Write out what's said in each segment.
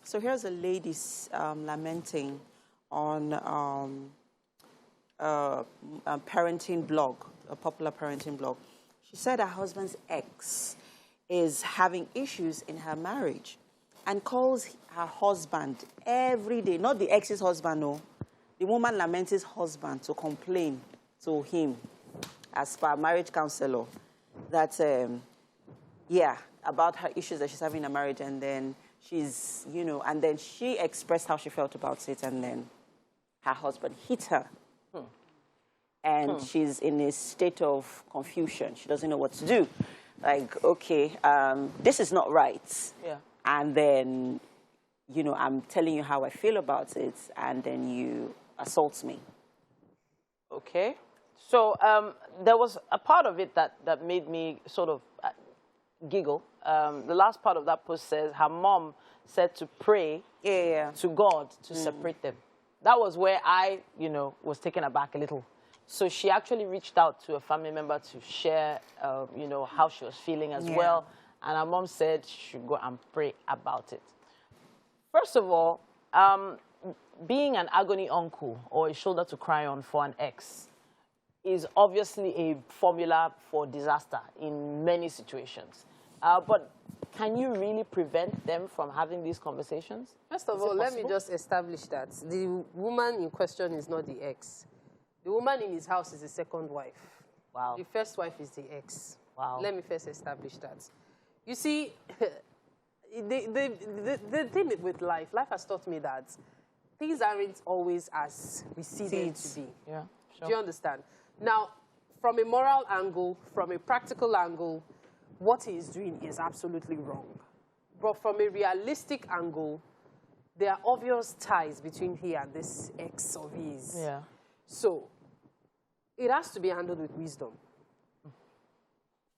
So here's a lady lamenting on a parenting blog, a popular parenting blog. She said her husband's ex is having issues in her marriage and calls her husband every day, not the ex's husband, no. The woman laments his husband to complain to him as per marriage counselor that, yeah, about her issues that she's having in a marriage, and then she's, you know, and then she expressed how she felt about it, and then her husband hit her. And she's in a state of confusion. She doesn't know what to do. Like, okay, this is not right. Yeah. And then, you know, I'm telling you how I feel about it, and then you assault me. Okay. So there was a part of it that made me sort of giggle. The last part of that post says her mom said to pray to God to separate them. That was where I, you know, was taken aback a little. So she actually reached out to a family member to share, you know, how she was feeling as well. And her mom said she should go and pray about it. First of all, being an agony uncle or a shoulder to cry on for an ex is obviously a formula for disaster in many situations. But can you really prevent them from having these conversations? First of all, let me just establish that the woman in question is not the ex. The woman in his house is the second wife. Wow. The first wife is the ex. Wow. Let me first establish that. You see, the thing with life has taught me that things aren't always as we see them to be. Yeah, sure. Do you understand? Now, from a moral angle, from a practical angle, what he is doing is absolutely wrong. But from a realistic angle, there are obvious ties between he and this ex of his. Yeah. So, it has to be handled with wisdom.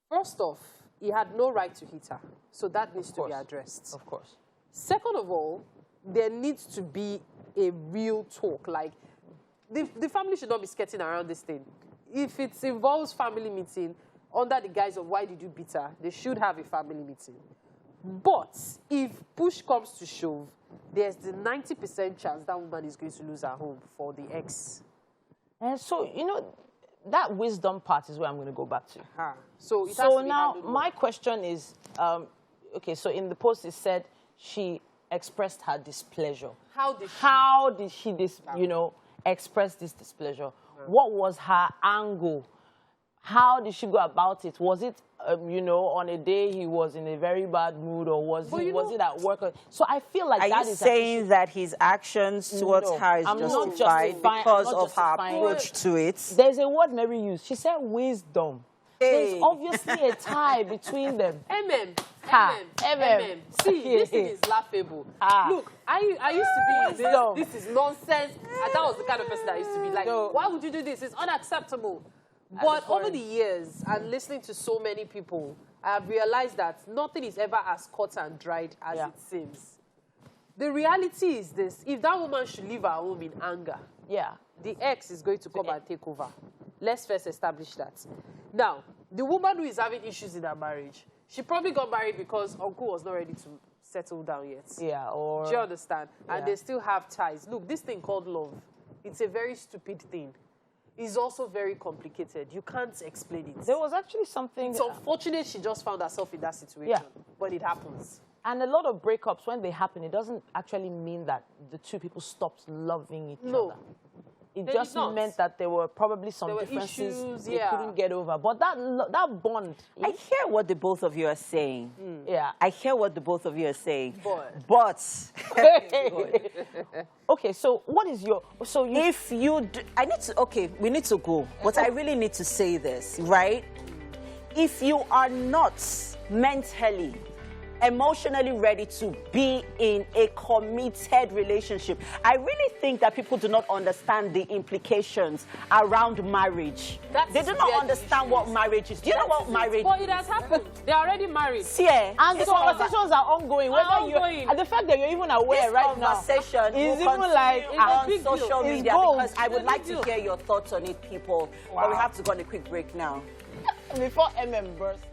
First off, he had no right to hit her. So that needs to be addressed. Of course. Second of all, there needs to be a real talk. Like, the family should not be skirting around this thing. If it involves family meeting, under the guise of why did you beat her, they should have a family meeting. But if push comes to shove, there's the 90% chance that woman is going to lose her home for the ex. And so, you know, that wisdom part is where I'm going to go back to. So now my question is, okay, so in the post it said she expressed her displeasure. How did she you know, express this displeasure? What was her angle? How did she go about it? Was it, you know, on a day he was in a very bad mood, or was it at work? So I feel like that is... Are you saying that his actions towards her is justified because of her approach to it? There's a word Mary used. She said wisdom. Hey. There's obviously a tie between them. See, this thing is laughable. Look, I used to be in this is nonsense. And that was the kind of person that I used to be like, why would you do this? It's unacceptable. But over the years, and listening to so many people, I have realized that nothing is ever as cut and dried as it seems. The reality is this: if that woman should leave her home in anger, the ex is going to come and take over. Let's first establish that. Now, the woman who is having issues in her marriage, she probably got married because uncle was not ready to settle down yet. Or... Do you understand? And they still have ties. Look, this thing called love, it's a very stupid thing. It's also very complicated. You can't explain it. There was actually something... It's unfortunate she just found herself in that situation. But it happens. And a lot of breakups, when they happen, it doesn't actually mean that the two people stopped loving each other. It just meant that there were probably some differences they couldn't get over. But that bond... I hear what the both of you are saying. I hear what the both of you are saying. But... Okay, so what is your... So you... If you... I need to... Okay, we need to go. But I really need to say this, right? If you are not mentally, emotionally ready to be in a committed relationship, I really think that people do not understand the implications around marriage. They do not understand what marriage is. Do you know what marriage is? Well, it has happened. They're already married. And the conversations are ongoing. And the fact that you're even aware right now. This conversation is even like on social media, because I would like to hear your thoughts on it, people. But we have to go on a quick break now. Before MM bursts.